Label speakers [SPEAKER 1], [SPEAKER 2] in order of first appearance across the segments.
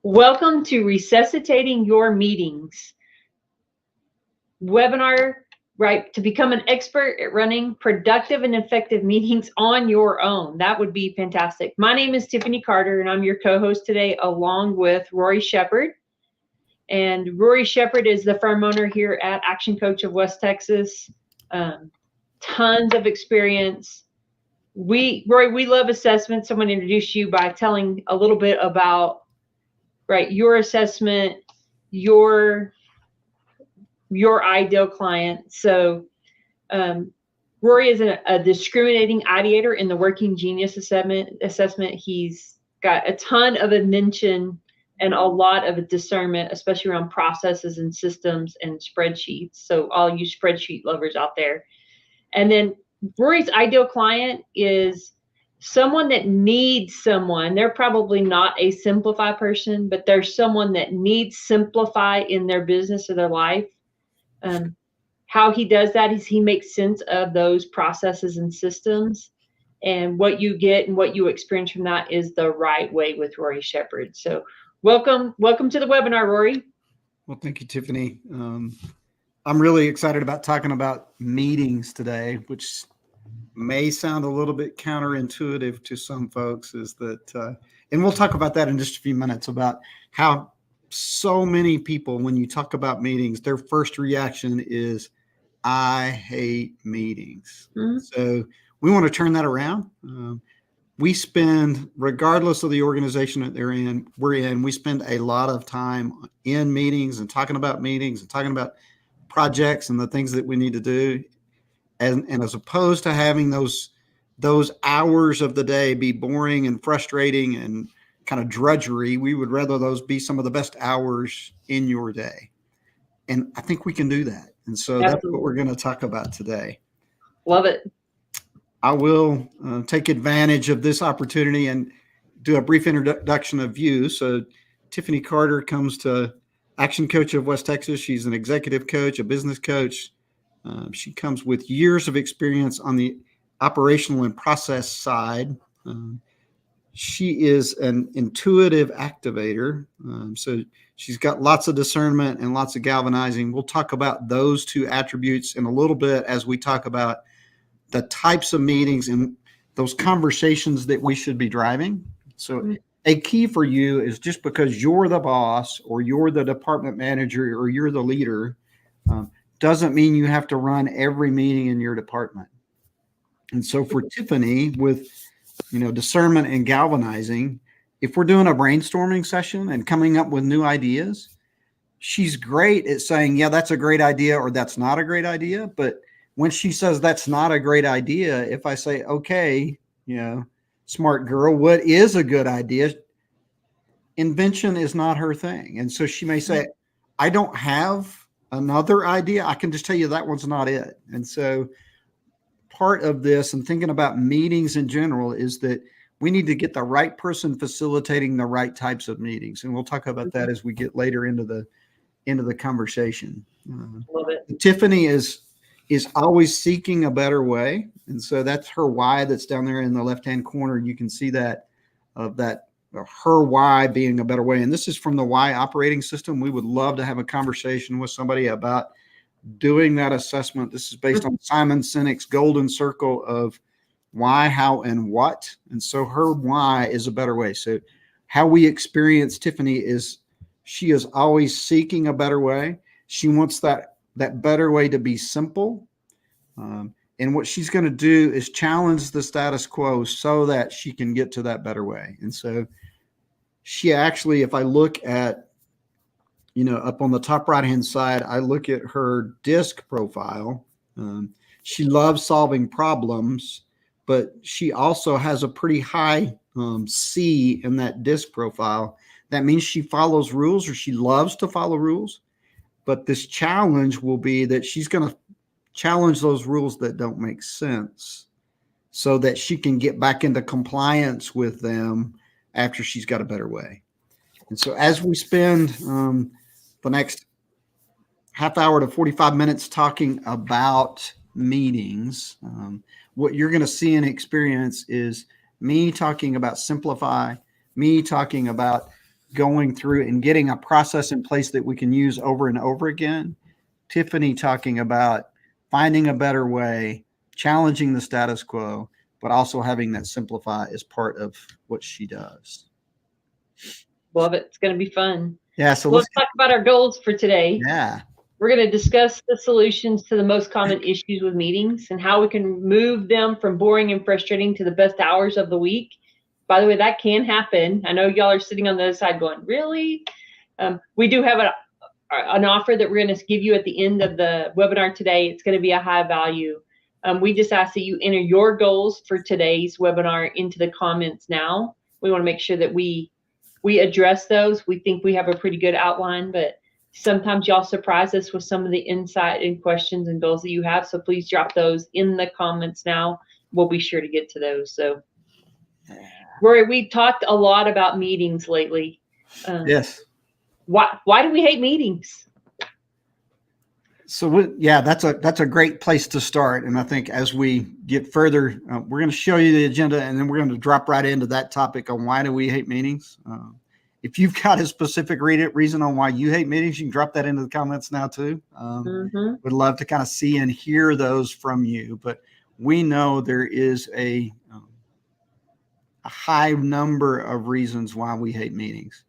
[SPEAKER 1] Welcome to Resuscitating Your Meetings webinar, right? To become an expert at running productive and effective meetings on your own. That would be fantastic. My name is Tiffany Carter, and I'm your co-host today, along with Rory Shepard. And Rory Shepard is the firm owner here at Action Coach of West Texas. Tons of experience. Rory, we love assessment. Someone introduced you by telling a little bit about your assessment, your ideal client. So Rory is a discriminating ideator in the Working Genius assessment. He's got a ton of invention and a lot of discernment, especially around processes and systems and spreadsheets. So all you spreadsheet lovers out there. And then Rory's ideal client is someone that needs someone. They're probably not a Simplify person, but they're someone that needs Simplify in their business or their life. How he does that is he makes sense of those processes and systems, and what you get and what you experience from that is the right way with Rory Shepard. So welcome to the webinar, Rory.
[SPEAKER 2] Well, thank you, Tiffany. I'm really excited about talking about meetings today, which may sound a little bit counterintuitive to some folks, is that, and we'll talk about that in just a few minutes, about how so many people, when you talk about meetings, their first reaction is, I hate meetings. Mm-hmm. So we want to turn that around. We spend, regardless of the organization that we're in, we spend a lot of time in meetings and talking about projects and the things that we need to do. And as opposed to having those hours of the day be boring and frustrating and kind of drudgery, we would rather those be some of the best hours in your day. And I think we can do that. And so Absolutely. That's what we're going to talk about today.
[SPEAKER 1] Love it.
[SPEAKER 2] I will take advantage of this opportunity and do a brief introduction of you. So Tiffany Carter comes to Action Coach of West Texas. She's an executive coach, a business coach. She comes with years of experience on the operational and process side. She is an intuitive activator. So she's got lots of discernment and lots of galvanizing. We'll talk about those two attributes in a little bit as we talk about the types of meetings and those conversations that we should be driving. So a key for you is, just because you're the boss or you're the department manager or you're the leader, doesn't mean you have to run every meeting in your department. And so for Tiffany, with discernment and galvanizing, if we're doing a brainstorming session and coming up with new ideas, she's great at saying, yeah, that's a great idea, or that's not a great idea. But when she says that's not a great idea, if I say, okay, smart girl, what is a good idea? Invention is not her thing. And so she may say, I don't have another idea. I can just tell you that one's not it. And so part of this, and thinking about meetings in general, is that we need to get the right person facilitating the right types of meetings. And we'll talk about that as we get later into the conversation.
[SPEAKER 1] Love it.
[SPEAKER 2] Tiffany is always seeking a better way. And so that's her why that's down there in the left-hand corner. You can see that, her why being a better way. And this is from the why operating system. We would love to have a conversation with somebody about doing that assessment. This is based on Simon Sinek's golden circle of why, how, and what. And so her why is a better way. So how we experience Tiffany is, she is always seeking a better way. She wants that better way to be simple. And what she's going to do is challenge the status quo so that she can get to that better way. And so she actually, if I look at, up on the top right-hand side, I look at her DISC profile. She loves solving problems, but she also has a pretty high C in that DISC profile. That means she follows rules, or she loves to follow rules. But this challenge will be that she's going to challenge those rules that don't make sense so that she can get back into compliance with them after she's got a better way. And so as we spend the next half hour to 45 minutes talking about meetings, what you're going to see and experience is me talking about simplify, me talking about going through and getting a process in place that we can use over and over again. Tiffany talking about finding a better way, challenging the status quo, but also having that simplify as part of what she does.
[SPEAKER 1] Love it. It's going to be fun.
[SPEAKER 2] Yeah. So
[SPEAKER 1] let's talk about our goals for today.
[SPEAKER 2] Yeah.
[SPEAKER 1] We're going to discuss the solutions to the most common issues with meetings and how we can move them from boring and frustrating to the best hours of the week. By the way, that can happen. I know y'all are sitting on the other side going, really? We do have an offer that we're going to give you at the end of the webinar today. It's going to be a high value. We just ask that you enter your goals for today's webinar into the comments now. We want to make sure that we address those. We think we have a pretty good outline, but sometimes y'all surprise us with some of the insight and questions and goals that you have. So please drop those in the comments now. We'll be sure to get to those. So Rory, we've talked a lot about meetings lately.
[SPEAKER 2] Yes.
[SPEAKER 1] Why do we hate meetings?
[SPEAKER 2] So that's a great place to start. And I think as we get further, we're going to show you the agenda, and then we're going to drop right into that topic on why do we hate meetings. If you've got a specific reason on why you hate meetings, you can drop that into the comments now too. Would love to kind of see and hear those from you. But we know there is a high number of reasons why we hate meetings.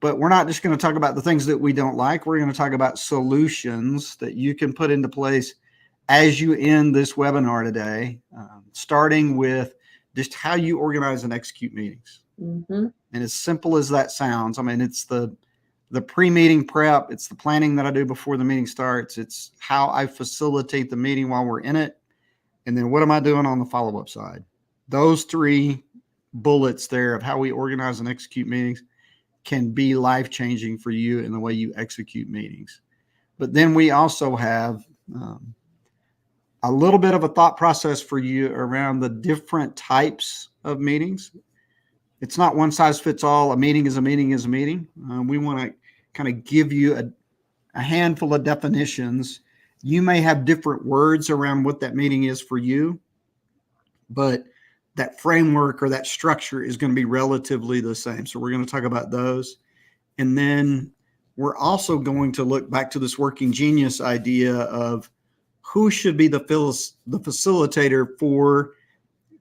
[SPEAKER 2] But we're not just going to talk about the things that we don't like. We're going to talk about solutions that you can put into place as you end this webinar today, starting with just how you organize and execute meetings. And as simple as that sounds, I mean, it's the pre-meeting prep. It's the planning that I do before the meeting starts. It's how I facilitate the meeting while we're in it. And then what am I doing on the follow-up side? Those three bullets there of how we organize and execute meetings can be life-changing for you in the way you execute meetings. But then we also have a little bit of a thought process for you around the different types of meetings. It's not one size fits all. A meeting is a meeting is a meeting. We want to kind of give you a handful of definitions. You may have different words around what that meeting is for you, but that framework or that structure is going to be relatively the same. So we're going to talk about those. And then we're also going to look back to this working genius idea of who should be the facilitator for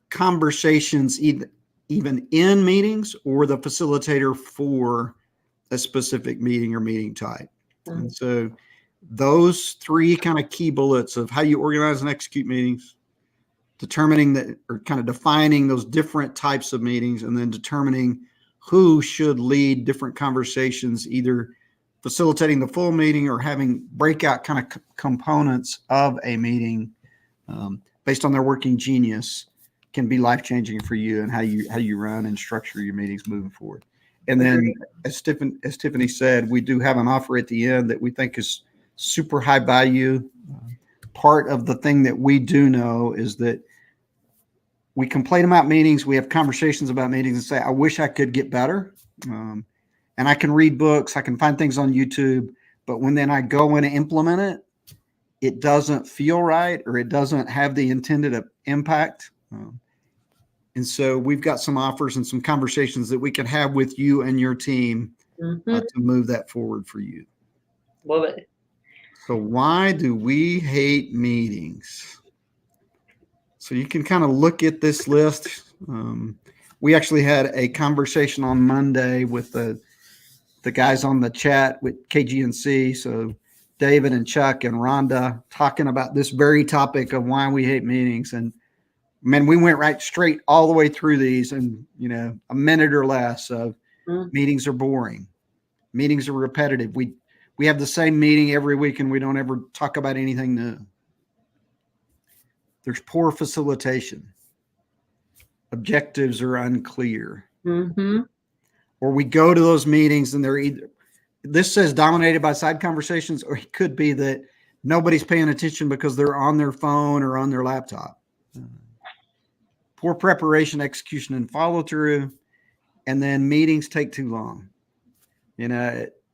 [SPEAKER 2] conversations, even in meetings, or the facilitator for a specific meeting or meeting type. And so those three kind of key bullets of how you organize and execute meetings, determining that, or kind of defining those different types of meetings, and then determining who should lead different conversations, either facilitating the full meeting or having breakout kind of components of a meeting based on their working genius, can be life-changing for you and how you run and structure your meetings moving forward. And then as Tiffany said, we do have an offer at the end that we think is super high value. Part of the thing that we do know is that we complain about meetings. We have conversations about meetings and say, I wish I could get better. And I can read books. I can find things on YouTube. But when then I go in and implement it, it doesn't feel right, or it doesn't have the intended impact. And so we've got some offers and some conversations that we can have with you and your team to move that forward for you.
[SPEAKER 1] Love it.
[SPEAKER 2] So why do we hate meetings? So you can kind of look at this list. We actually had a conversation on Monday with the guys on the chat with KGNC. So David and Chuck and Rhonda talking about this very topic of why we hate meetings. And man, we went right straight all the way through these and, a minute or less of meetings are boring. Meetings are repetitive. We have the same meeting every week and we don't ever talk about anything new. There's poor facilitation. Objectives are unclear. Or we go to those meetings and they're either, this says dominated by side conversations, or it could be that nobody's paying attention because they're on their phone or on their laptop. Poor preparation, execution, and follow through. And then meetings take too long.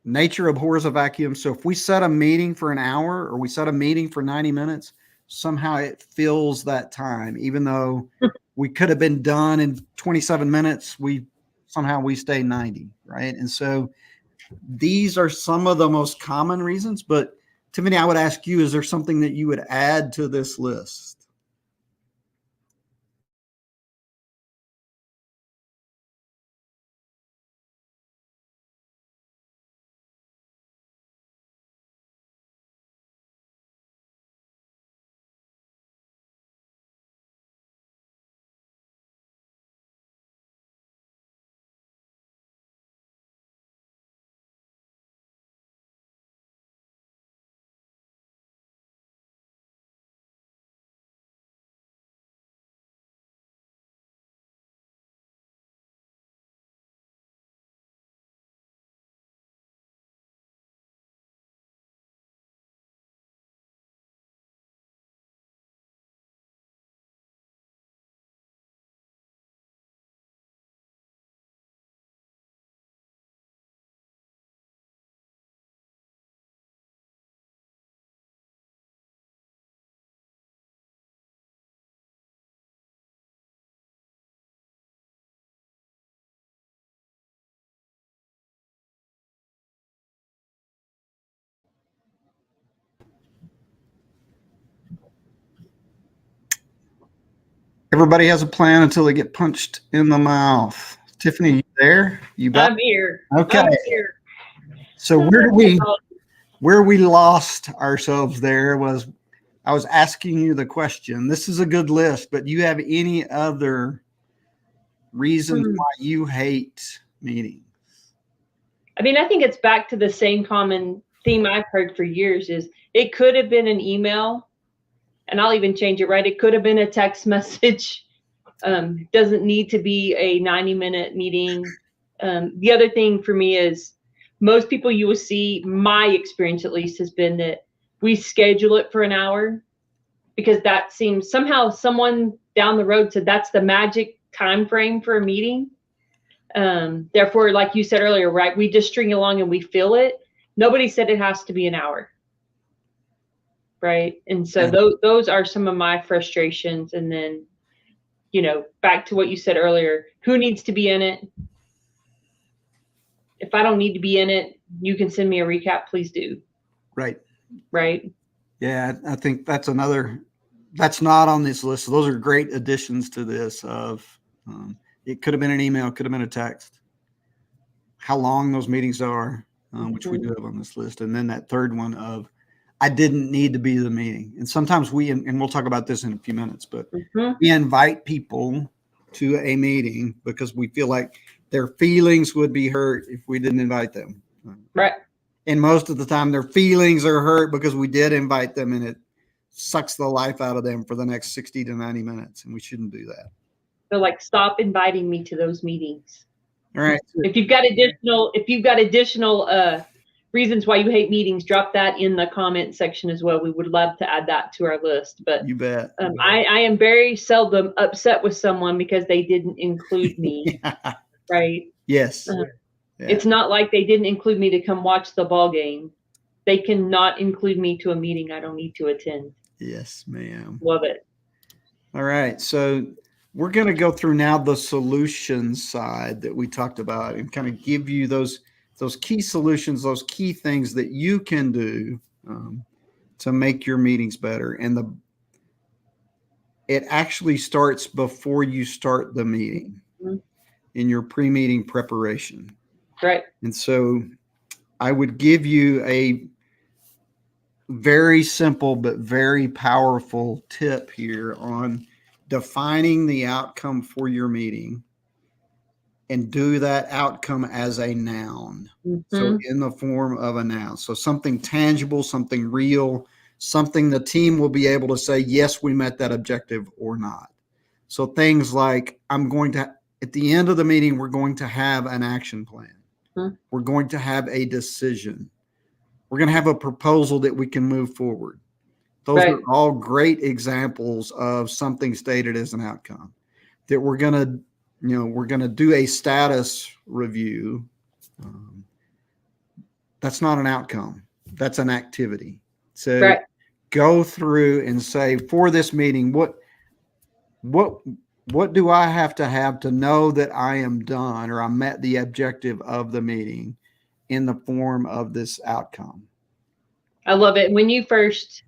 [SPEAKER 2] Nature abhors a vacuum. So if we set a meeting for an hour or we set a meeting for 90 minutes, somehow it fills that time, even though we could have been done in 27 minutes. We stay 90, right? And so these are some of the most common reasons. But Tiffany, I would ask you, is there something that you would add to this list? Everybody has a plan until they get punched in the mouth. Tiffany, you there? You back?
[SPEAKER 1] I'm here.
[SPEAKER 2] Okay.
[SPEAKER 1] I'm here.
[SPEAKER 2] So where we lost ourselves there was, I was asking you the question. This is a good list, but do you have any other reasons why you hate meetings?
[SPEAKER 1] I mean, I think it's back to the same common theme I've heard for years is it could have been an email, and I'll even change it, right? It could have been a text message. Doesn't need to be a 90-minute meeting. The other thing for me is most people you will see, my experience at least has been that we schedule it for an hour because that seems somehow someone down the road said that's the magic time frame for a meeting. Therefore, like you said earlier, right, we just string along and we fill it. Nobody said it has to be an hour. Right. And so those are some of my frustrations. And then, back to what you said earlier, who needs to be in it? If I don't need to be in it, you can send me a recap, please do.
[SPEAKER 2] Right.
[SPEAKER 1] Right.
[SPEAKER 2] Yeah, I think that's not on this list. So those are great additions to this it could have been an email, could have been a text, how long those meetings are, which we do have on this list. And then that third one of, I didn't need to be the meeting. And sometimes and we'll talk about this in a few minutes, but we invite people to a meeting because we feel like their feelings would be hurt if we didn't invite them.
[SPEAKER 1] Right.
[SPEAKER 2] And most of the time their feelings are hurt because we did invite them and it sucks the life out of them for the next 60 to 90 minutes. And we shouldn't do that.
[SPEAKER 1] So stop inviting me to those meetings.
[SPEAKER 2] All right.
[SPEAKER 1] If you've got additional reasons why you hate meetings, drop that in the comment section as well. We would love to add that to our list. But
[SPEAKER 2] you bet.
[SPEAKER 1] I am very seldom upset with someone because they didn't include me. Right.
[SPEAKER 2] Yes.
[SPEAKER 1] It's not like they didn't include me to come watch the ball game. They cannot include me to a meeting I don't need to attend.
[SPEAKER 2] Yes, ma'am.
[SPEAKER 1] Love it.
[SPEAKER 2] All right. So we're going to go through now the solution side that we talked about and kind of give you those key solutions, those key things that you can do to make your meetings better. And it actually starts before you start the meeting in your pre-meeting preparation.
[SPEAKER 1] Right.
[SPEAKER 2] And so I would give you very simple but very powerful tip here on defining the outcome for your meeting, and do that outcome as a noun. So in the form of a noun. So something tangible, something real, something the team will be able to say, yes, we met that objective or not. So things like, at the end of the meeting, we're going to have an action plan. We're going to have a decision. We're going to have a proposal that we can move forward. Those are all great examples of something stated as an outcome. That we're going to do a status review. That's not an outcome. That's an activity. So go through and say, for this meeting, what do I have to know that I am done or I met the objective of the meeting in the form of this outcome?
[SPEAKER 1] I love it. When you first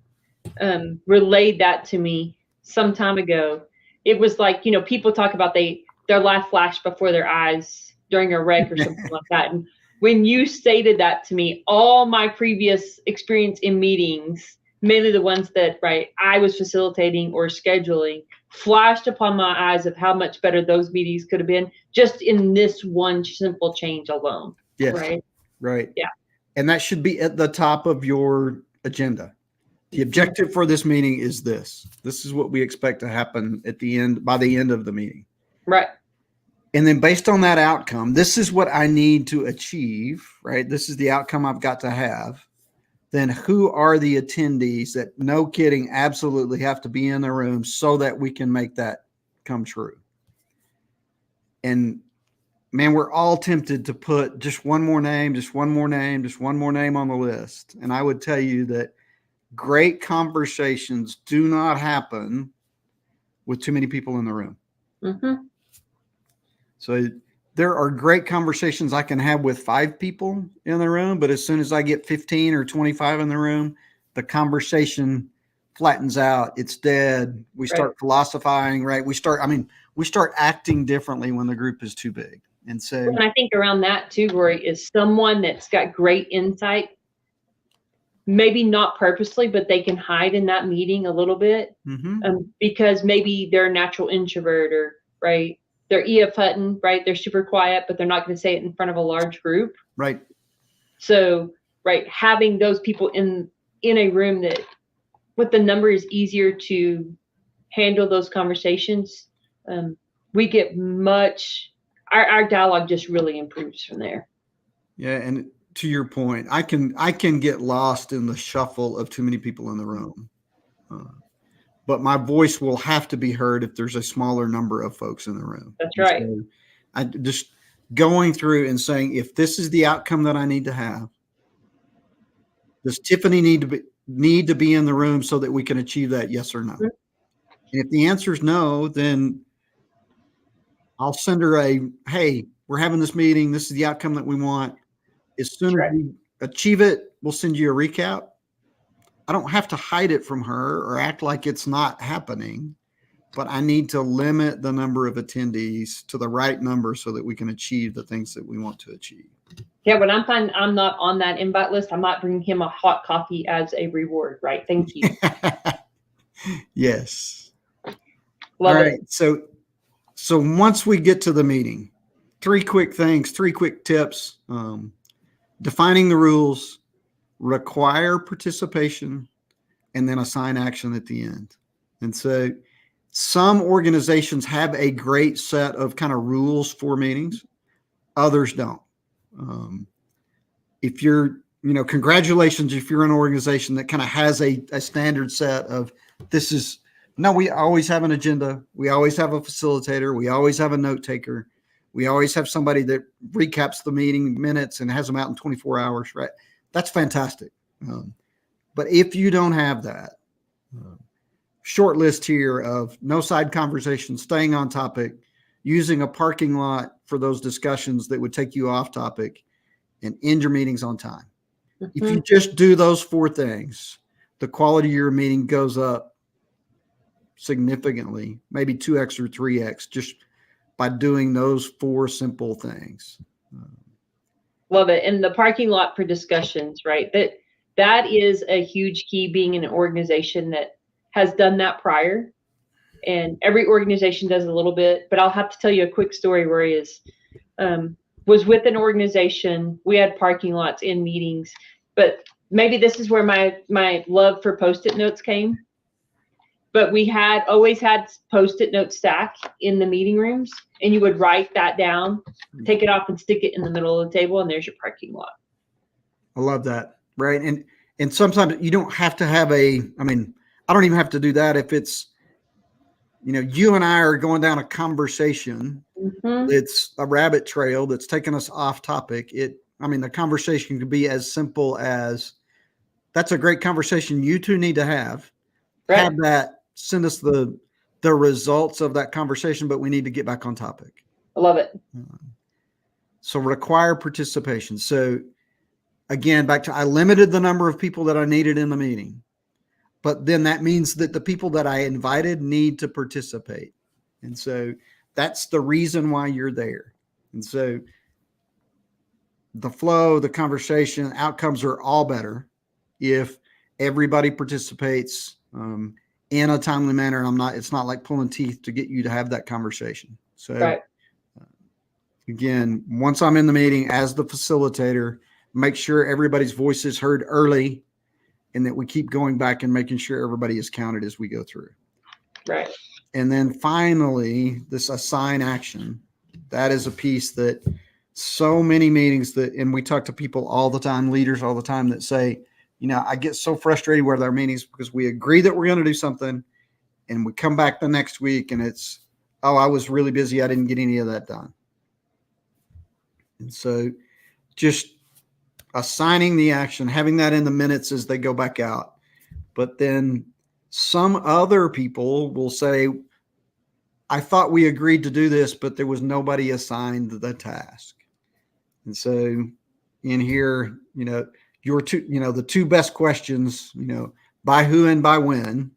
[SPEAKER 1] relayed that to me some time ago, it was like, people talk about their life flashed before their eyes during a wreck or something like that. And when you stated that to me, all my previous experience in meetings, mainly the ones that I was facilitating or scheduling, flashed upon my eyes of how much better those meetings could have been just in this one simple change alone.
[SPEAKER 2] Yes. Right.
[SPEAKER 1] Yeah.
[SPEAKER 2] And that should be at the top of your agenda. The objective for this meeting is this. This is what we expect to happen by the end of the meeting.
[SPEAKER 1] Right.
[SPEAKER 2] And then based on that outcome, this is what I need to achieve, right? This is the outcome I've got to have. Then who are the attendees that, no kidding, absolutely have to be in the room so that we can make that come true? And man, we're all tempted to put just one more name on the list. And I would tell you that great conversations do not happen with too many people in the room. So there are great conversations I can have with 5 people in the room, but as soon as I get 15 or 25 in the room, the conversation flattens out. It's dead. We start philosophizing, right? We start acting differently when the group is too big. And so,
[SPEAKER 1] and I think around that too, Rory, is someone that's got great insight, maybe not purposely, but they can hide in that meeting a little bit because maybe they're a natural introvert or they're E.F. Hutton, they're super quiet, but they're not going to say it in front of a large group.
[SPEAKER 2] Right.
[SPEAKER 1] So, having those people in a room that with the number is easier to handle those conversations, we get our dialogue just really improves from there.
[SPEAKER 2] Yeah. And to your point, I can get lost in the shuffle of too many people in the room. But my voice will have to be heard if there's a smaller number of folks in the room.
[SPEAKER 1] That's right.
[SPEAKER 2] So I just going through and saying, if this is the outcome that I need to have, does Tiffany need to be in the room so that we can achieve that? Yes or no? And if the answer is no, then I'll send her hey, we're having this meeting. This is the outcome that we want. As soon as we achieve it, we'll send you a recap. I don't have to hide it from her or act like it's not happening, but I need to limit the number of attendees to the right number so that we can achieve the things that we want to achieve.
[SPEAKER 1] Yeah, when I'm finding I'm not on that invite list, I might bring him a hot coffee as a reward, right? Thank you.
[SPEAKER 2] Yes.
[SPEAKER 1] Love
[SPEAKER 2] All
[SPEAKER 1] it.
[SPEAKER 2] right. So once we get to the meeting, 3 quick tips. Defining the rules, require participation, and then assign action at the end. And so some organizations have a great set of kind of rules for meetings. Others don't. If you're, congratulations, if you're an organization that kind of has a standard set of we always have an agenda. We always have a facilitator. We always have a note taker. We always have somebody that recaps the meeting minutes and has them out in 24 hours, right? That's fantastic. But if you don't have that, short list here of no side conversations, staying on topic, using a parking lot for those discussions that would take you off topic, and end your meetings on time. If you just do those 4 things, the quality of your meeting goes up significantly, maybe 2x or 3x, just by doing those 4 simple things.
[SPEAKER 1] Love it. And the parking lot for discussions, right? that is a huge key, being in an organization that has done that prior. And every organization does a little bit, but I'll have to tell you a quick story where he was with an organization. We had parking lots in meetings, but maybe this is where my love for Post-it notes came. But we had always had Post-it note stack in the meeting rooms, and you would write that down, take it off and stick it in the middle of the table, and there's your parking lot.
[SPEAKER 2] I love that. Right. And sometimes you don't have to have I don't even have to do that if it's, you and I are going down a conversation. It's a rabbit trail that's taking us off topic. The conversation could be as simple as, that's a great conversation you two need to have. Right. Have that, send us the results of that conversation, but we need to get back on topic.
[SPEAKER 1] I love it.
[SPEAKER 2] So require participation. So again, back to, I limited the number of people that I needed in the meeting. But then that means that the people that I invited need to participate. And so that's the reason why you're there. And so the flow, the conversation, outcomes are all better if everybody participates in a timely manner. And it's not like pulling teeth to get you to have that conversation. So right. Again, once I'm in the meeting as the facilitator, make sure everybody's voice is heard early, and that we keep going back and making sure everybody is counted as we go through.
[SPEAKER 1] Right.
[SPEAKER 2] And then finally, this assign action. That is a piece that so many meetings and we talk to people all the time, leaders all the time, that say, I get so frustrated with our meetings because we agree that we're going to do something, and we come back the next week and it's, oh, I was really busy, I didn't get any of that done. And so just assigning the action, having that in the minutes as they go back out. But then some other people will say, I thought we agreed to do this, but there was nobody assigned the task. And so in here, your two, the two best questions, by who and by when,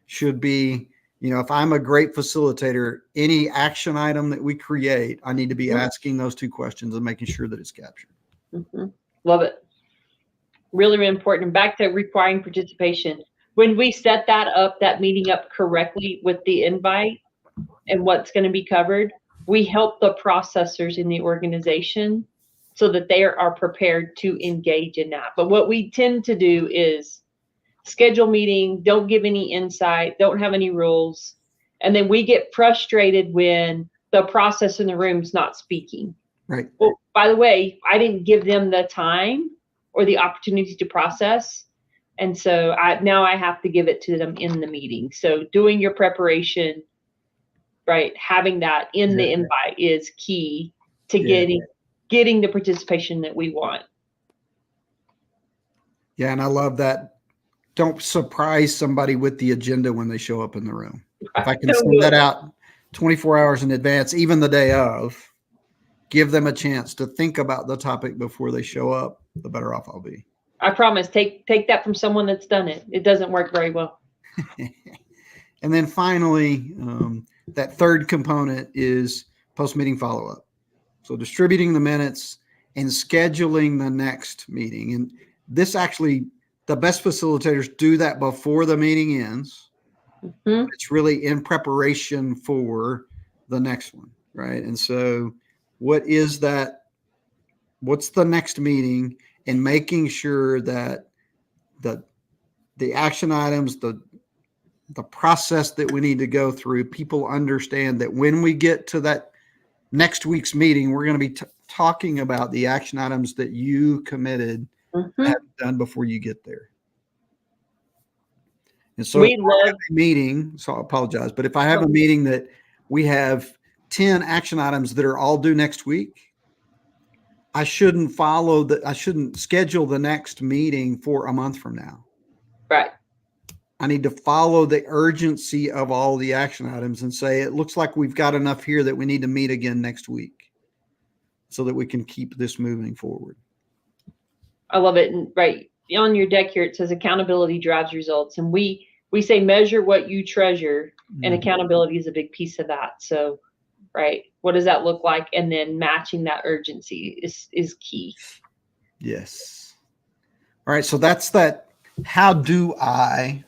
[SPEAKER 2] should be, if I'm a great facilitator, any action item that we create, I need to be asking those two questions and making sure that it's captured.
[SPEAKER 1] Mm-hmm. Love it. Really, really important. Back to requiring participation. When we set that meeting up correctly with the invite and what's going to be covered, we help the processors in the organization so that they are prepared to engage in that. But what we tend to do is schedule meeting, don't give any insight, don't have any rules. And then we get frustrated when the process in the room is not speaking.
[SPEAKER 2] Right.
[SPEAKER 1] Well, by the way, I didn't give them the time or the opportunity to process. And so now I have to give it to them in the meeting. So doing your preparation, right, having that in the invite is key to getting the participation that we want.
[SPEAKER 2] Yeah, and I love that. Don't surprise somebody with the agenda when they show up in the room. If I can send that out 24 hours in advance, even the day of, give them a chance to think about the topic before they show up, the better off I'll be.
[SPEAKER 1] I promise. Take that from someone that's done it. It doesn't work very well.
[SPEAKER 2] And then finally, that third component is post-meeting follow-up. So distributing the minutes and scheduling the next meeting. And this actually, the best facilitators do that before the meeting ends. Mm-hmm. It's really in preparation for the next one, right? And so what is that? What's the next meeting? And making sure that the action items, the process that we need to go through, people understand that when we get to that next week's meeting, we're going to be talking about the action items that you committed to have done before you get there. And so if I have a meeting, so I apologize, but if I have a meeting that we have 10 action items that are all due next week, I shouldn't schedule the next meeting for a month from now.
[SPEAKER 1] Right.
[SPEAKER 2] I need to follow the urgency of all the action items and say, it looks like we've got enough here that we need to meet again next week so that we can keep this moving forward.
[SPEAKER 1] I love it. And right on your deck here, it says accountability drives results. And we say measure what you treasure, and accountability is a big piece of that. So, right, what does that look like? And then matching that urgency is key.
[SPEAKER 2] Yes. All right. So that's that. How do I,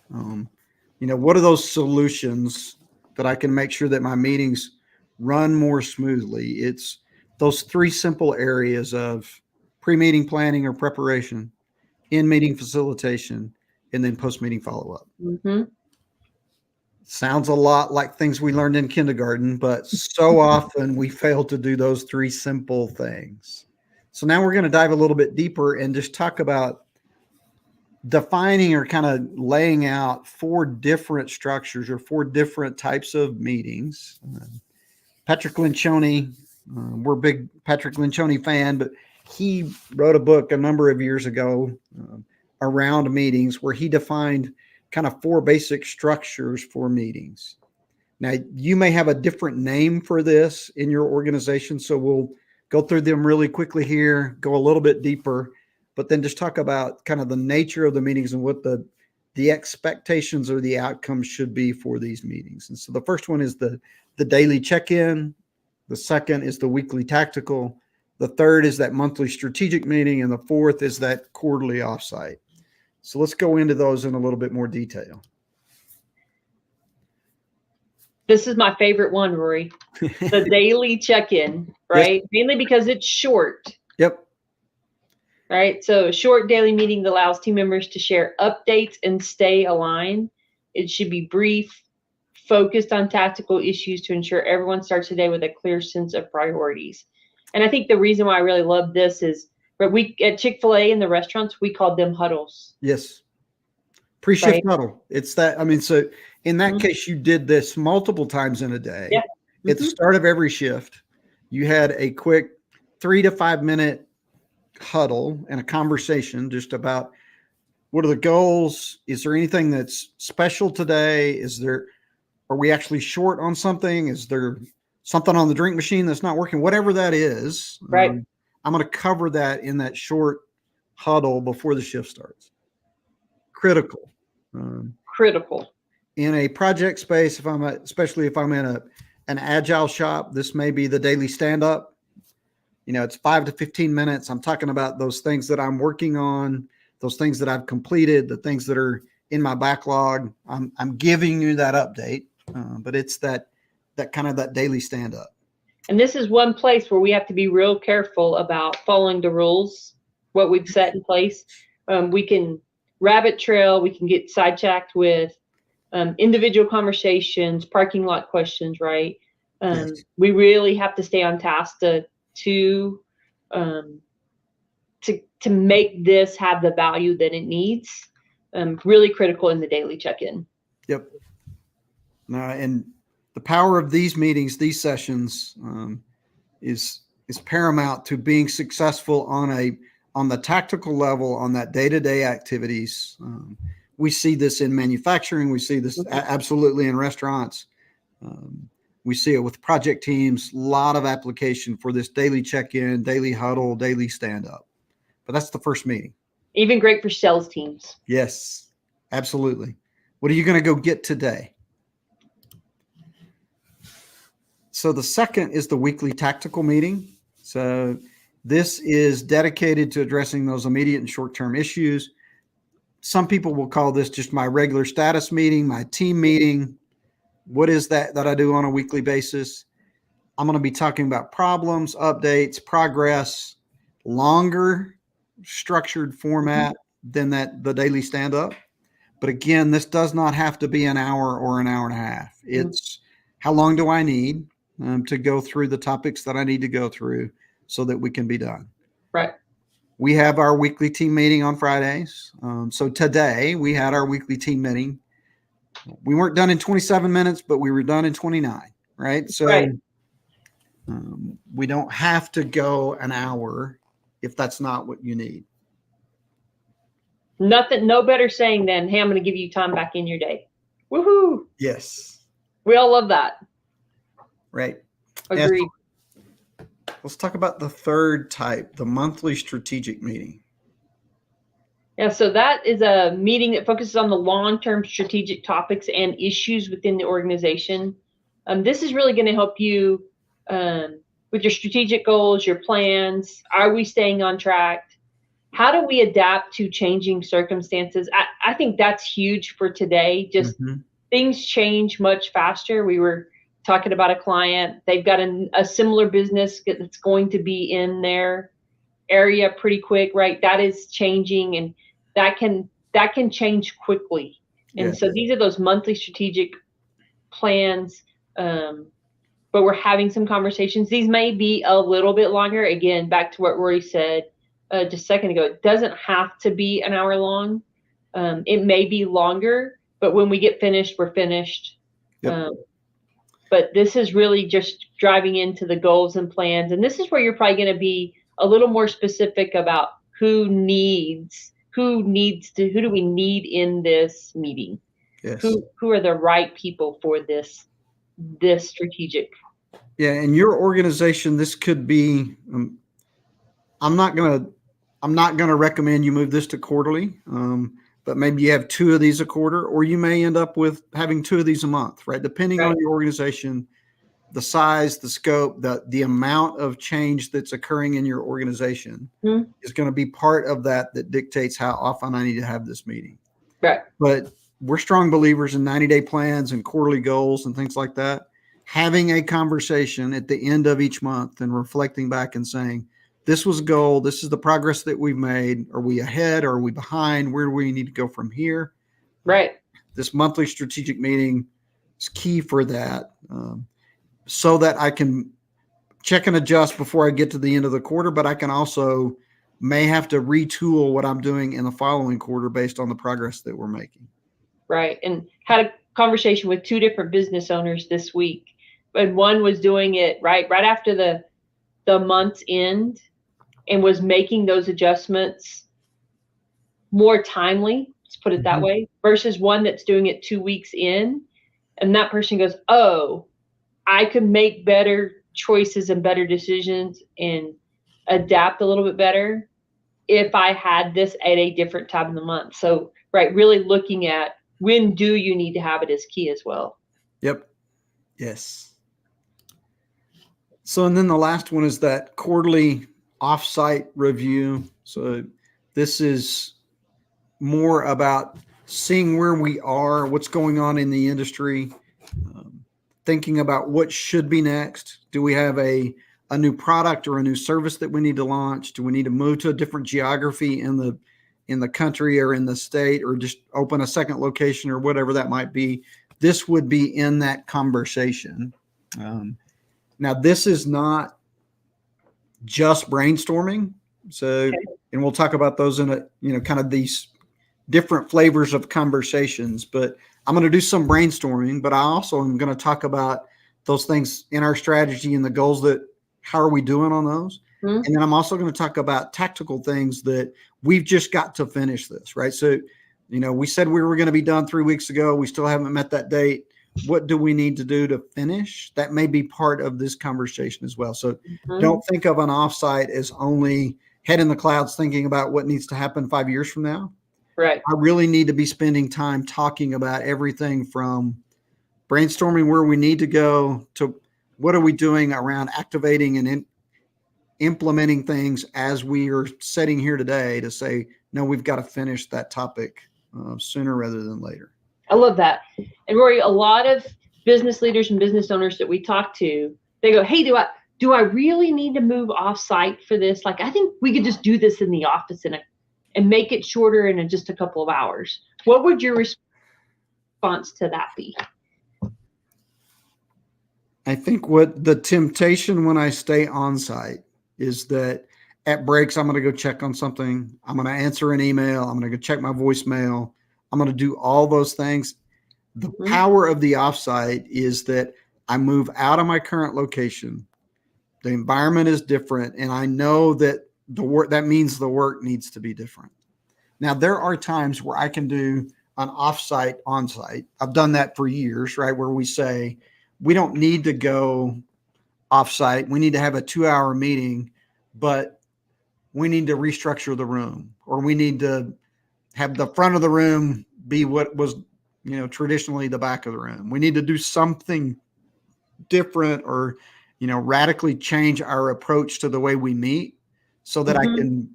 [SPEAKER 2] what are those solutions that I can make sure that my meetings run more smoothly? It's those three simple areas of pre-meeting planning or preparation, in-meeting facilitation, and then post-meeting follow-up.
[SPEAKER 1] Mm-hmm.
[SPEAKER 2] Sounds a lot like things we learned in kindergarten, but so often we fail to do those three simple things. So now we're going to dive a little bit deeper and just talk about defining or kind of laying out four different structures or four different types of meetings. Patrick Lencioni, we're a big Patrick Lencioni fan, but he wrote a book a number of years ago around meetings where he defined kind of four basic structures for meetings. Now, you may have a different name for this in your organization, so we'll go through them really quickly here, go a little bit deeper, but then just talk about kind of the nature of the meetings and what the expectations or the outcomes should be for these meetings. And so the first one is the daily check-in. The second is the weekly tactical. The third is that monthly strategic meeting. And the fourth is that quarterly offsite. So let's go into those in a little bit more detail.
[SPEAKER 1] This is my favorite one, Rory. The daily check-in, right? Yes. Mainly because it's short.
[SPEAKER 2] Yep.
[SPEAKER 1] Right. So a short daily meeting that allows team members to share updates and stay aligned. It should be brief, focused on tactical issues to ensure everyone starts the day with a clear sense of priorities. And I think the reason why I really love this is, we at Chick-fil-A in the restaurants, we called them huddles.
[SPEAKER 2] Yes. Pre-shift huddle. It's that. I mean, so in that case, you did this multiple times in a day.
[SPEAKER 1] Yeah.
[SPEAKER 2] At the start of every shift, you had a quick 3 to 5 minute huddle and a conversation just about what are the goals? Is there anything that's special today? Are we actually short on something? Is there something on the drink machine that's not working? Whatever that is,
[SPEAKER 1] right.
[SPEAKER 2] I'm going to cover that in that short huddle before the shift starts. Critical.
[SPEAKER 1] Critical.
[SPEAKER 2] In a project space, especially if I'm in an agile shop, this may be the daily stand-up. It's 5 to 15 minutes. I'm talking about those things that I'm working on, those things that I've completed, the things that are in my backlog. I'm giving you that update, but it's that kind of that daily stand-up.
[SPEAKER 1] And this is one place where we have to be real careful about following the rules, what we've set in place. We can rabbit trail, we can get sidetracked with individual conversations, parking lot questions, right?
[SPEAKER 2] Yes.
[SPEAKER 1] We really have to stay on task to make this have the value that it needs. Really critical in the daily check-in.
[SPEAKER 2] Yep. And the power of these meetings, these sessions, is paramount to being successful on the tactical level, on that day-to-day activities. We see this in manufacturing. We see this absolutely in restaurants. We see it with project teams. A lot of application for this daily check-in, daily huddle, daily stand-up. But that's the first meeting.
[SPEAKER 1] Even great for sales teams.
[SPEAKER 2] Yes, absolutely. What are you going to go get today? So the second is the weekly tactical meeting. So this is dedicated to addressing those immediate and short-term issues. Some people will call this just my regular status meeting, my team meeting. What is that I do on a weekly basis? I'm going to be talking about problems, updates, progress, longer structured format than the daily stand-up. But again, this does not have to be an hour or an hour and a half. It's how long do I need to go through the topics that I need to go through so that we can be done.
[SPEAKER 1] Right.
[SPEAKER 2] We have our weekly team meeting on Fridays. So today we had our weekly team meeting. We weren't done in 27 minutes, but we were done in 29, right? So we don't have to go an hour if that's not what you need.
[SPEAKER 1] No better saying than, hey, I'm going to give you time back in your day. Woohoo.
[SPEAKER 2] Yes.
[SPEAKER 1] We all love that.
[SPEAKER 2] Right.
[SPEAKER 1] Agreed.
[SPEAKER 2] Let's talk about the third type, the monthly strategic meeting.
[SPEAKER 1] Yeah, so that is a meeting that focuses on the long-term strategic topics and issues within the organization. This is really going to help you with your strategic goals, your plans. Are we staying on track? how do we adapt to changing circumstances? I think that's huge for today. Just things change much faster. We were talking about a client. They've got a similar business that's going to be in their area pretty quick, right? That is changing, and that can change quickly. And so these are those monthly strategic plans. But we're having some conversations. These may be a little bit longer. Again, back to what Rory said just a second ago, it doesn't have to be an hour long. It may be longer, but when we get finished, we're finished. But this is really just driving into the goals and plans. And this is where you're probably going to be a little more specific about who do we need in this meeting?
[SPEAKER 2] Yes.
[SPEAKER 1] Who are the right people for this strategic?
[SPEAKER 2] Yeah, in your organization, this could be. I'm not gonna recommend you move this to quarterly, but maybe you have 2 of these a quarter, or you may end up with having 2 of these a month, right? Depending on your organization, the size, the scope, the amount of change that's occurring in your organization is going to be part of that dictates how often I need to have this meeting.
[SPEAKER 1] Right.
[SPEAKER 2] But we're strong believers in 90-day plans and quarterly goals and things like that. Having a conversation at the end of each month and reflecting back and saying, this was a goal, this is the progress that we've made. Are we ahead? Are we behind? Where do we need to go from here?
[SPEAKER 1] Right.
[SPEAKER 2] This monthly strategic meeting is key for that. So that I can check and adjust before I get to the end of the quarter, but I can also may have to retool what I'm doing in the following quarter based on the progress that we're making.
[SPEAKER 1] Right. And had a conversation with 2 different business owners this week, and one was doing it right after the month's end and was making those adjustments more timely, let's put it that way, versus one that's doing it 2 weeks in. And that person goes, oh, I could make better choices and better decisions and adapt a little bit better if I had this at a different time of the month. So, right, really looking at when do you need to have it is key as well.
[SPEAKER 2] Yep. Yes. So, and then the last one is that quarterly offsite review. So this is more about seeing where we are, what's going on in the industry, thinking about what should be next. Do we have a new product or a new service that we need to launch? Do we need to move to a different geography in the country or in the state, or just open a second location or whatever that might be? This would be in that conversation. Now, this is not just brainstorming. So, and we'll talk about those in kind of these different flavors of conversations, but I'm going to do some brainstorming, but I also am going to talk about those things in our strategy and the goals how are we doing on those? And then I'm also going to talk about tactical things that we've just got to finish this, right? So, we said we were going to be done 3 weeks ago. We still haven't met that date. What do we need to do to finish? That may be part of this conversation as well. So don't think of an offsite as only head in the clouds thinking about what needs to happen 5 years from now.
[SPEAKER 1] Right.
[SPEAKER 2] I really need to be spending time talking about everything from brainstorming where we need to go to what are we doing around activating and implementing things as we are sitting here today to say, no, we've got to finish that topic sooner rather than later.
[SPEAKER 1] I love that. And Rory, a lot of business leaders and business owners that we talk to, they go, hey, do I really need to move off site for this? Like, I think we could just do this in the office and make it shorter in just a couple of hours. What would your response to that be?
[SPEAKER 2] I think what the temptation when I stay on site is that at breaks, I'm going to go check on something. I'm going to answer an email. I'm going to go check my voicemail. I'm going to do all those things. The power of the offsite is that I move out of my current location. The environment is different, and I know that that means the work needs to be different. Now, there are times where I can do an offsite onsite. I've done that for years, right? Where we say we don't need to go offsite. We need to have a 2-hour meeting, but we need to restructure the room, or we need to have the front of the room be what was, traditionally the back of the room. We need to do something different, or, radically change our approach to the way we meet so that I can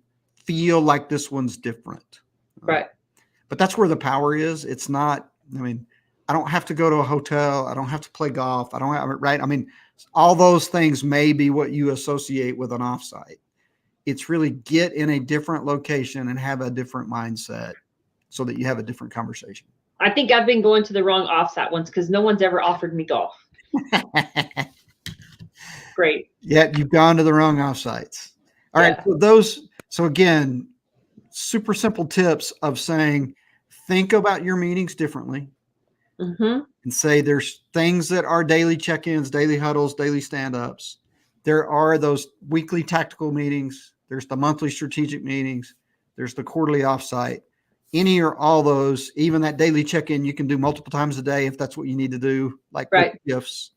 [SPEAKER 2] feel like this one's different.
[SPEAKER 1] Right.
[SPEAKER 2] But that's where the power is. It's not, I mean, I don't have to go to a hotel. I don't have to play golf. I don't have, right? I mean, all those things may be what you associate with an offsite. It's really get in a different location and have a different mindset so that you have a different conversation.
[SPEAKER 1] I think I've been going to the wrong offsite once because no one's ever offered me golf. Great.
[SPEAKER 2] Yeah, you've gone to the wrong offsites. All right. So again, super simple tips of saying, think about your meetings differently.
[SPEAKER 1] Mm-hmm.
[SPEAKER 2] And say there's things that are daily check-ins, daily huddles, daily stand-ups. There are those weekly tactical meetings. There's the monthly strategic meetings. There's the quarterly offsite. Any or all those, even that daily check-in, you can do multiple times a day if that's what you need to do, like
[SPEAKER 1] right.
[SPEAKER 2] with gifts.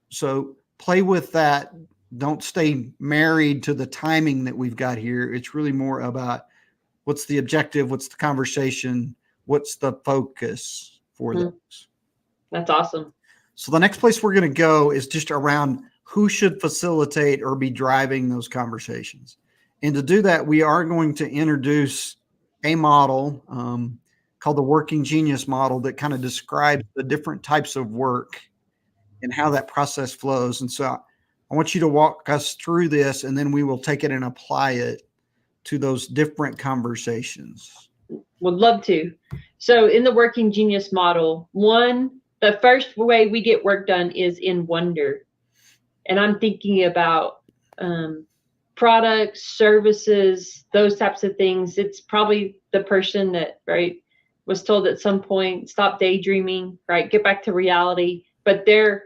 [SPEAKER 2] So play with that. Don't stay married to the timing that we've got here. It's really more about what's the objective, what's the conversation, what's the focus for those.
[SPEAKER 1] That's awesome.
[SPEAKER 2] So the next place we're going to go is just around who should facilitate or be driving those conversations. And to do that, we are going to introduce a model called the Working Genius model that kind of describes the different types of work and how that process flows. And so I want you to walk us through this, and then we will take it and apply it to those different conversations.
[SPEAKER 1] Would love to. So in the Working Genius model, the first way we get work done is in wonder. And I'm thinking about products, services, those types of things. It's probably the person that, right, was told at some point, stop daydreaming, right, get back to reality. But they're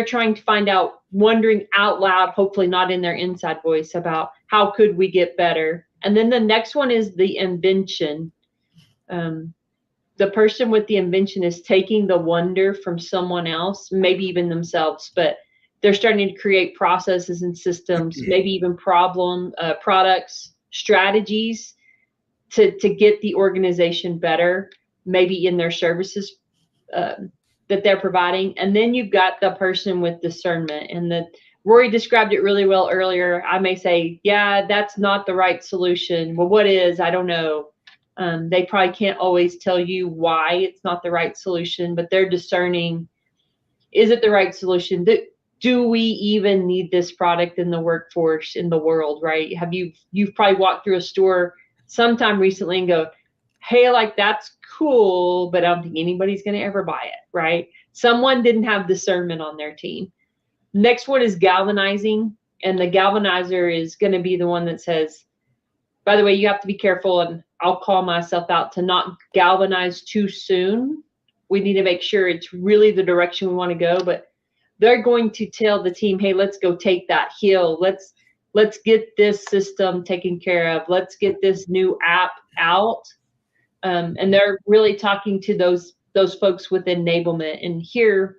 [SPEAKER 1] trying to find out, wondering out loud, hopefully not in their inside voice, about how could we get better. And then the next one is the invention. The person with the invention is taking the wonder from someone else, maybe even themselves, but they're starting to create processes and systems, maybe even products, strategies to get the organization better, maybe in their services that they're providing. And then you've got the person with discernment, and Rory described it really well earlier. I may say, yeah, that's not the right solution. Well, what is? I don't know. They probably can't always tell you why it's not the right solution, but they're discerning, is it the right solution? Do we even need this product in the workforce, in the world, right? You've probably walked through a store sometime recently and go, hey, like that's cool, but I don't think anybody's going to ever buy it, right? Someone didn't have discernment on their team. Next one is galvanizing, and the galvanizer is going to be the one that says, by the way, you have to be careful, and I'll call myself out to not galvanize too soon. We need to make sure it's really the direction we want to go, but they're going to tell the team, hey, let's go take that hill. Let's get this system taken care of. Let's get this new app out. And they're really talking to those folks with enablement. And here,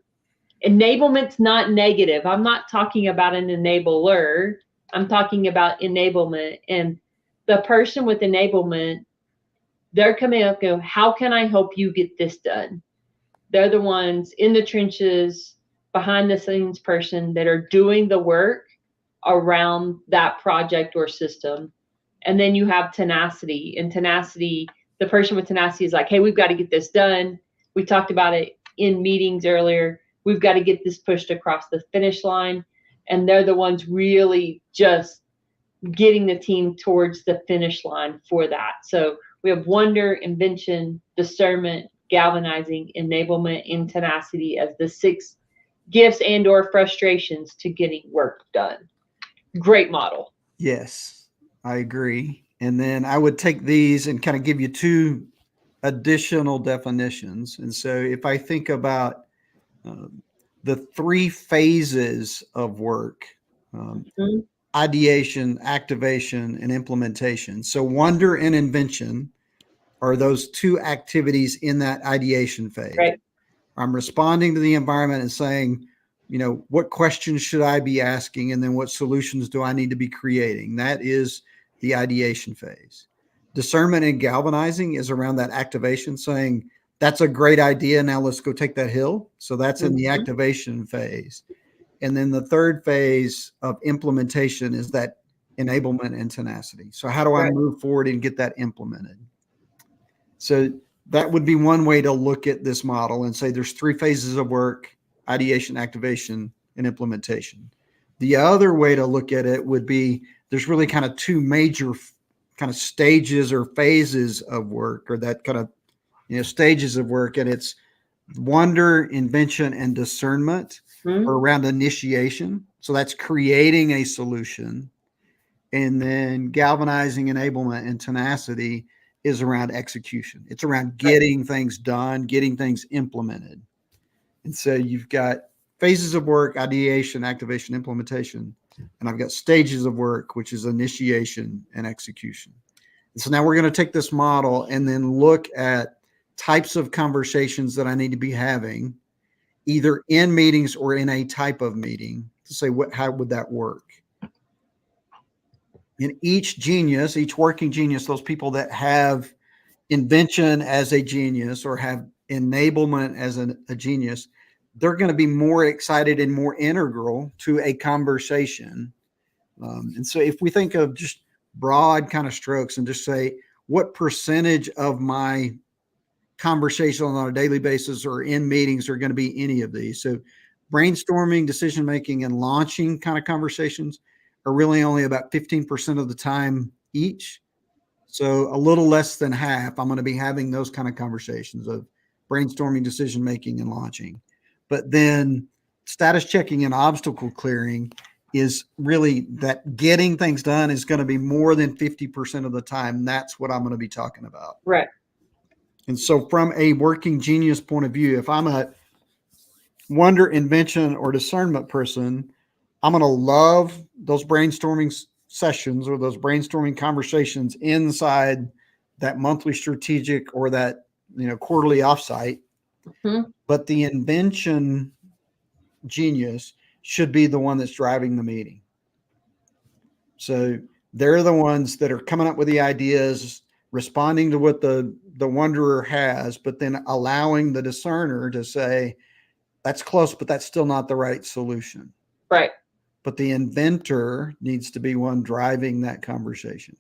[SPEAKER 1] enablement's not negative. I'm not talking about an enabler. I'm talking about enablement. And the person with enablement, they're coming up and go, how can I help you get this done? They're the ones in the trenches, behind the scenes person that are doing the work around that project or system. And then you have tenacity. And tenacity, the person with tenacity is like, hey, we've got to get this done. We talked about it in meetings earlier. We've got to get this pushed across the finish line. And they're the ones really just getting the team towards the finish line for that. So we have wonder, invention, discernment, galvanizing, enablement, and tenacity as the 6 gifts and or frustrations to getting work done. Great model.
[SPEAKER 2] Yes, I agree. And then I would take these and kind of give you 2 additional definitions. And so if I think about the 3 phases of work, ideation, activation, and implementation. So wonder and invention are those 2 activities in that ideation phase.
[SPEAKER 1] Right.
[SPEAKER 2] I'm responding to the environment and saying, what questions should I be asking? And then what solutions do I need to be creating? That is the ideation phase. Discernment and galvanizing is around that activation, saying, that's a great idea. Now let's go take that hill. So that's in the activation phase. And then the 3rd phase of implementation is that enablement, and tenacity. So how do I
[SPEAKER 1] Right.
[SPEAKER 2] move forward and get that implemented? So that would be one way to look at this model and say there's 3 phases of work: ideation, activation, and implementation. The other way to look at it would be there's really kind of 2 major kind of stages or phases of work, or that kind of, stages of work. And it's wonder, invention, and discernment
[SPEAKER 1] Mm-hmm.
[SPEAKER 2] around initiation. So that's creating a solution. And then galvanizing, enablement, and tenacity is around execution. It's around getting things done, getting things implemented. And so you've got phases of work: ideation, activation, implementation. And I've got stages of work, which is initiation and execution. And so now we're going to take this model and then look at types of conversations that I need to be having, either in meetings or in a type of meeting, to say how would that work. In each genius, each working genius, those people that have invention as a genius or have enablement as a genius, they're going to be more excited and more integral to a conversation. And so if we think of just broad kind of strokes and just say, what percentage of my conversation on a daily basis or in meetings are going to be any of these? So brainstorming, decision making, and launching kind of conversations are really only about 15% of the time each. So a little less than half, I'm going to be having those kind of conversations of brainstorming, decision making, and launching. But then status checking and obstacle clearing is really that getting things done is going to be more than 50% of the time. That's what I'm going to be talking about.
[SPEAKER 1] Right.
[SPEAKER 2] And so from a working genius point of view, if I'm a wonder, invention, or discernment person, I'm going to love those brainstorming sessions or those brainstorming conversations inside that monthly strategic or that quarterly offsite.
[SPEAKER 1] Mm-hmm.
[SPEAKER 2] But the invention genius should be the one that's driving the meeting. So they're the ones that are coming up with the ideas, responding to what the wanderer has, but then allowing the discerner to say, that's close, but that's still not the right solution.
[SPEAKER 1] Right.
[SPEAKER 2] But the inventor needs to be one driving that conversation.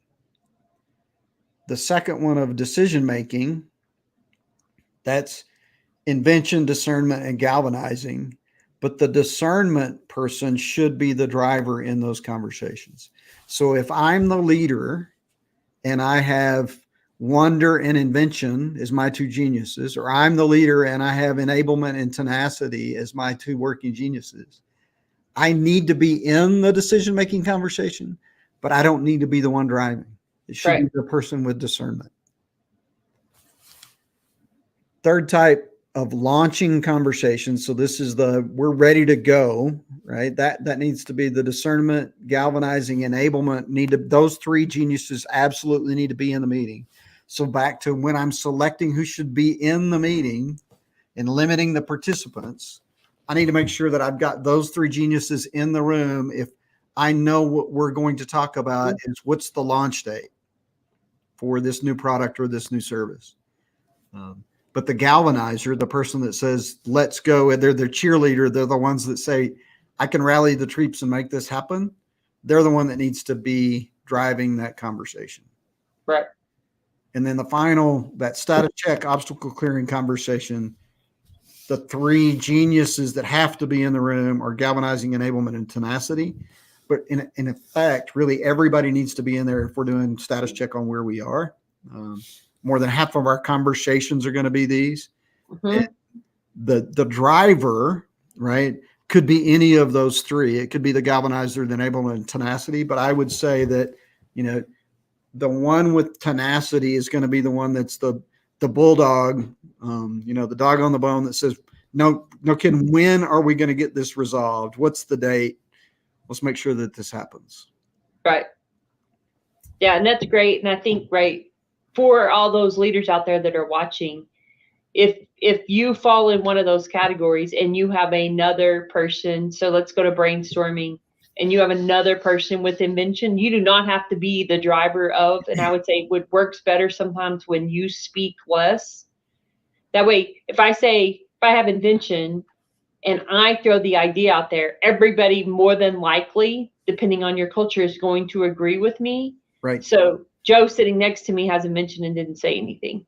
[SPEAKER 2] The second one of decision making, that's invention, discernment, and galvanizing. But the discernment person should be the driver in those conversations. So if I'm the leader and I have wonder and invention as my 2 geniuses, or I'm the leader and I have enablement and tenacity as my 2 working geniuses, I need to be in the decision-making conversation, but I don't need to be the one driving. It should be the person with discernment. Third type of launching conversations. So this is we're ready to go, right? That needs to be the discernment, galvanizing, enablement. Those 3 geniuses absolutely need to be in the meeting. So back to when I'm selecting who should be in the meeting and limiting the participants, I need to make sure that I've got those 3 geniuses in the room. If I know what we're going to talk about is what's the launch date for this new product or this new service. But the galvanizer, the person that says, let's go, they're the cheerleader. They're the ones that say, I can rally the troops and make this happen. They're the one that needs to be driving that conversation.
[SPEAKER 1] Right.
[SPEAKER 2] And then the final, that status check, obstacle clearing conversation, the 3 geniuses that have to be in the room are galvanizing, enablement, and tenacity. But in effect, really everybody needs to be in there if we're doing status check on where we are. More than half of our conversations are going to be these.
[SPEAKER 1] Mm-hmm.
[SPEAKER 2] The driver, right, could be any of those 3. It could be the galvanizer, the enablement, and tenacity. But I would say that, the one with tenacity is going to be the one that's the bulldog, the dog on the bone that says, no kidding, when are we going to get this resolved? What's the date? Let's make sure that this happens.
[SPEAKER 1] Right. Yeah, and that's great. And I think, right, for all those leaders out there that are watching, if you fall in one of those categories and you have another person, so let's go to brainstorming, and you have another person with invention, you do not have to be the driver of, and I would say it works better sometimes when you speak less. That way, if I have invention, and I throw the idea out there, everybody more than likely, depending on your culture, is going to agree with me.
[SPEAKER 2] Right.
[SPEAKER 1] So Joe sitting next to me hasn't mentioned and didn't say anything.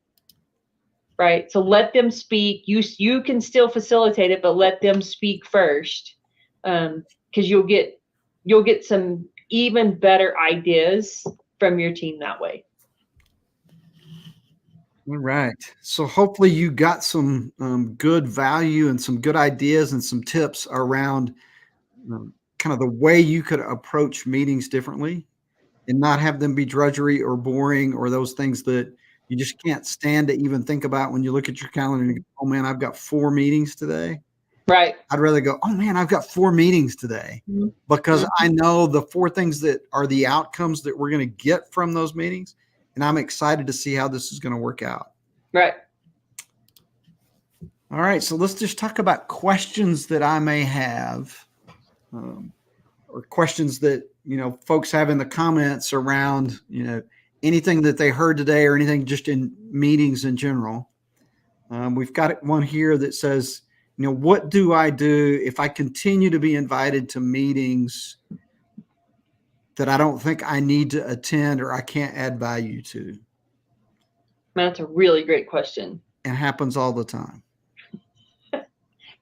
[SPEAKER 1] Right. So let them speak. You can still facilitate it, but let them speak first. Because you'll get some even better ideas from your team that way.
[SPEAKER 2] All right. So hopefully you got some good value and some good ideas and some tips around kind of the way you could approach meetings differently and not have them be drudgery or boring or those things that you just can't stand to even think about when you look at your calendar and you go, oh man, I've got 4 meetings today.
[SPEAKER 1] Right.
[SPEAKER 2] I'd rather go, oh man, I've got 4 meetings today, because I know the 4 things that are the outcomes that we're going to get from those meetings. And I'm excited to see how this is going to work out.
[SPEAKER 1] Right.
[SPEAKER 2] All right. So let's just talk about questions that I may have, or questions that, folks have in the comments around, anything that they heard today or anything just in meetings in general. We've got one here that says, what do I do if I continue to be invited to meetings that I don't think I need to attend or I can't add value to?
[SPEAKER 1] That's a really great question.
[SPEAKER 2] It happens all the time.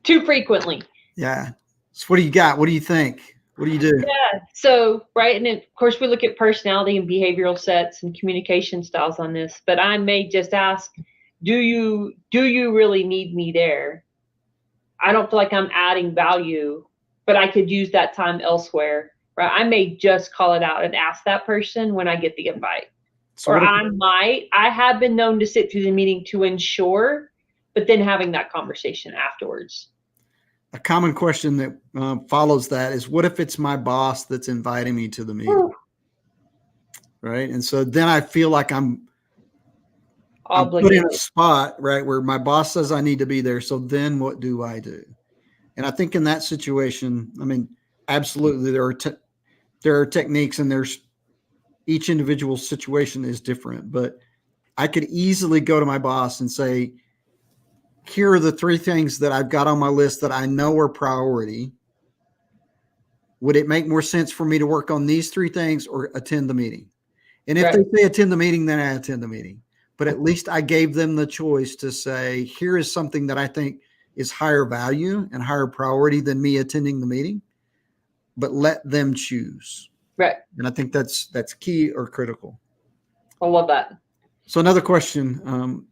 [SPEAKER 1] Too frequently.
[SPEAKER 2] Yeah. So what do you got? What do you think? What do you do?
[SPEAKER 1] Yeah. So, right. And of course, we look at personality and behavioral sets and communication styles on this, but I may just ask, do you really need me there? I don't feel like I'm adding value, but I could use that time elsewhere. Right. I may just call it out and ask that person when I get the invite. So or I have been known to sit through the meeting to ensure, but then having that conversation afterwards.
[SPEAKER 2] A common question that follows that is, what if it's my boss that's inviting me to the meeting? Ooh. Right. And so then I feel like I'm put in a spot, right, where my boss says I need to be there. So then what do I do? And I think in that situation, I mean, absolutely, there are techniques, and each individual situation is different, but I could easily go to my boss and say, here are the 3 things that I've got on my list that I know are priority. Would it make more sense for me to work on these 3 things or attend the meeting? And if they say attend the meeting, then I attend the meeting. But at least I gave them the choice to say, here is something that I think is higher value and higher priority than me attending the meeting, but let them choose.
[SPEAKER 1] Right.
[SPEAKER 2] And I think that's key or critical.
[SPEAKER 1] I love that.
[SPEAKER 2] So another question,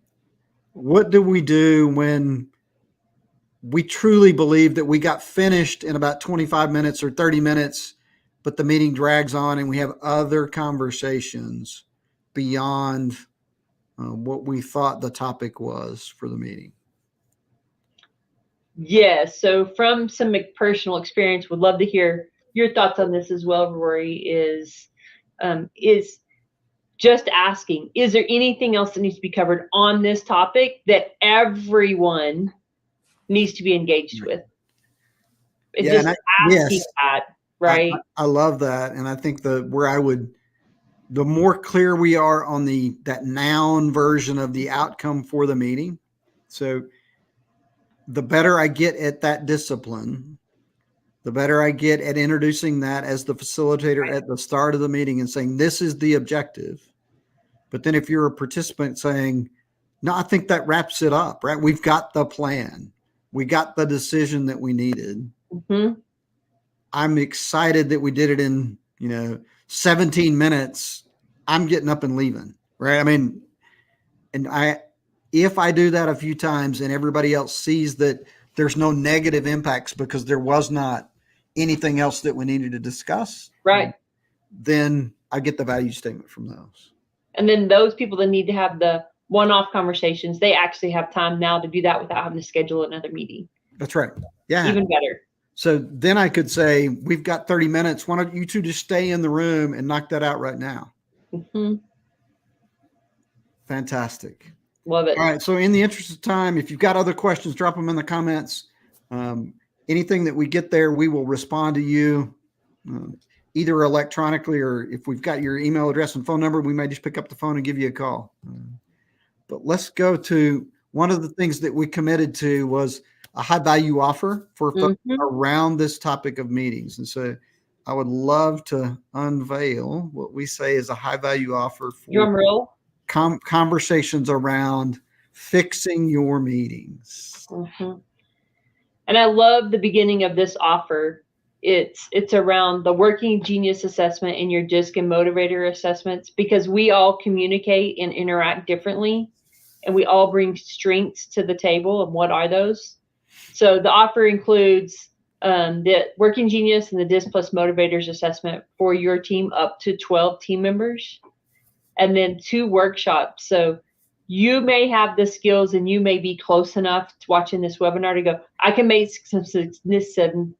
[SPEAKER 2] what do we do when we truly believe that we got finished in about 25 minutes or 30 minutes, but the meeting drags on and we have other conversations beyond what we thought the topic was for the meeting?
[SPEAKER 1] Yes. So from some personal experience, would love to hear your thoughts on this as well, Rory, is just asking, is there anything else that needs to be covered on this topic that everyone needs to be engaged with? And just asking that, right?
[SPEAKER 2] I love that. And I think the more clear we are on that noun version of the outcome for the meeting. So the better I get at that discipline, the better I get at introducing that as the facilitator at the start of the meeting and saying, this is the objective. But then if you're a participant saying, no, I think that wraps it up, right? We've got the plan. We got the decision that we needed. Mm-hmm. I'm excited that we did it in, 17 minutes. I'm getting up and leaving, right? I mean, and if I do that a few times and everybody else sees that there's no negative impacts because there was not anything else that we needed to discuss,
[SPEAKER 1] right?
[SPEAKER 2] Then I get the value statement from those.
[SPEAKER 1] And then those people that need to have the one-off conversations, they actually have time now to do that without having to schedule another meeting.
[SPEAKER 2] That's right. Yeah.
[SPEAKER 1] Even better.
[SPEAKER 2] So then I could say, we've got 30 minutes. Why don't you 2 just stay in the room and knock that out right now? Mm-hmm. Fantastic.
[SPEAKER 1] Love it.
[SPEAKER 2] All right. So in the interest of time, if you've got other questions, drop them in the comments. Anything that we get there, we will respond to you either electronically, or if we've got your email address and phone number, we may just pick up the phone and give you a call. But let's go to one of the things that we committed to was a high value offer for folks
[SPEAKER 1] Mm-hmm.
[SPEAKER 2] around this topic of meetings. And so I would love to unveil what we say is a high value offer for
[SPEAKER 1] Drum roll.
[SPEAKER 2] conversations around fixing your meetings.
[SPEAKER 1] Mm-hmm. And I love the beginning of this offer. It's around the working genius assessment and your DISC and motivator assessments, because we all communicate and interact differently, and we all bring strengths to the table. And what are those? So the offer includes the working genius and the DISC plus motivators assessment for your team, up to 12 team members, and then 2 workshops. So you may have the skills and you may be close enough to watching this webinar to go, I can make some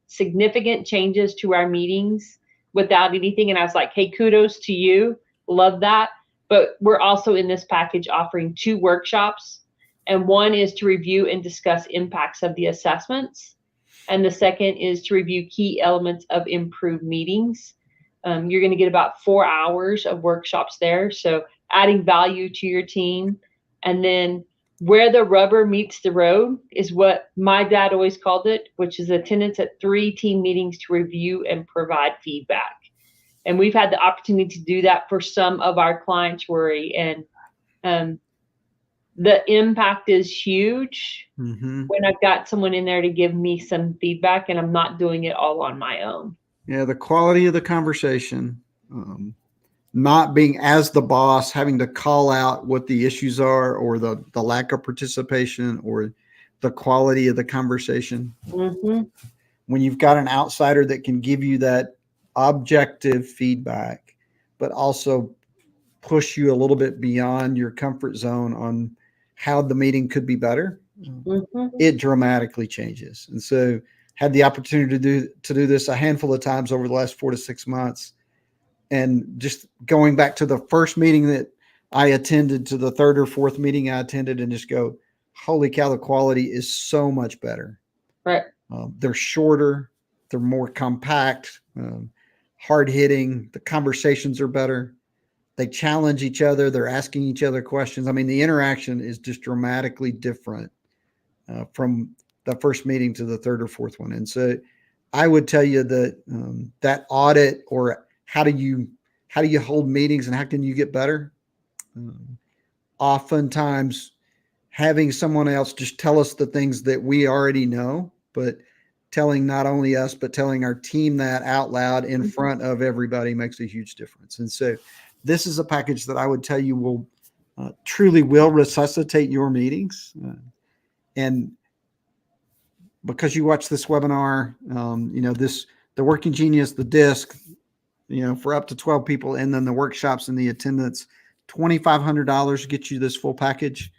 [SPEAKER 1] significant changes to our meetings without anything. And I was like, hey, kudos to you. Love that. But we're also in this package offering 2 workshops. And one is to review and discuss impacts of the assessments. And the second is to review key elements of improved meetings. You're going to get about 4 hours of workshops there. So adding value to your team. And then where the rubber meets the road is what my dad always called it, which is attendance at 3 team meetings to review and provide feedback. And we've had the opportunity to do that for some of our clients, Rory. And the impact is huge when I've got someone in there to give me some feedback, and I'm not doing it all on my own.
[SPEAKER 2] Yeah, the quality of the conversation, not being as the boss, having to call out what the issues are, or the lack of participation, or the quality of the conversation.
[SPEAKER 1] Mm-hmm.
[SPEAKER 2] When you've got an outsider that can give you that objective feedback, but also push you a little bit beyond your comfort zone on how the meeting could be better, it dramatically changes. And so had the opportunity to do this a handful of times over the last 4 to 6 months. And just going back to the first meeting that I attended to the third or fourth meeting I attended, and just go, holy cow, the quality is so much better.
[SPEAKER 1] Right.
[SPEAKER 2] They're shorter, they're more compact, hard hitting. The conversations are better. They challenge each other. They're asking each other questions. I mean, the interaction is just dramatically different from the first meeting to the third or fourth one. And so I would tell you that that audit, or how do you hold meetings and how can you get better? Oftentimes having someone else just tell us the things that we already know, but telling not only us, but telling our team that out loud in front of everybody makes a huge difference. And so this is a package that I would tell you will truly will resuscitate your meetings. And because you watch this webinar, the Working Genius, the DISC, for up to 12 people, and then the workshops and the attendance, $2,500 gets you this full package.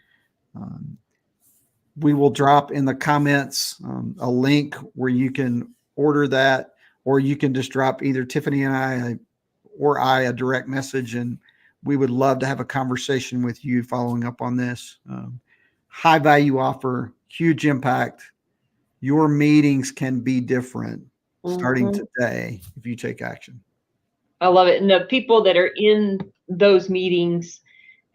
[SPEAKER 2] We will drop in the comments a link where you can order that, or you can just drop either Tiffany and I a direct message, and we would love to have a conversation with you following up on this. High value offer, huge impact. Your meetings can be different starting today if you take action.
[SPEAKER 1] I love it. And the people that are in those meetings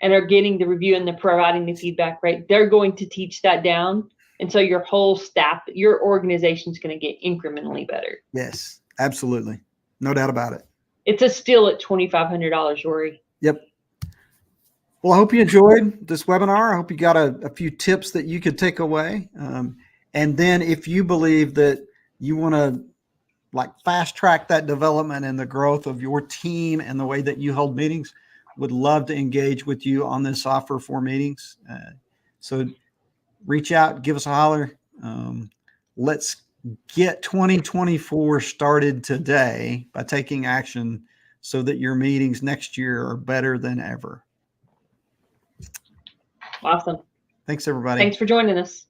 [SPEAKER 1] and are getting the review and they're providing the feedback, right, they're going to teach that down. And so your whole staff, your organization is going to get incrementally better.
[SPEAKER 2] Yes, absolutely. No doubt about it.
[SPEAKER 1] It's a steal at $2,500, Rory.
[SPEAKER 2] Yep. Well, I hope you enjoyed this webinar. I hope you got a few tips that you could take away. And then if you believe that you want to fast track that development and the growth of your team and the way that you hold meetings, would love to engage with you on this offer for meetings. So reach out, give us a holler. Let's get 2024 started today by taking action so that your meetings next year are better than ever.
[SPEAKER 1] Awesome.
[SPEAKER 2] Thanks, everybody.
[SPEAKER 1] Thanks for joining us.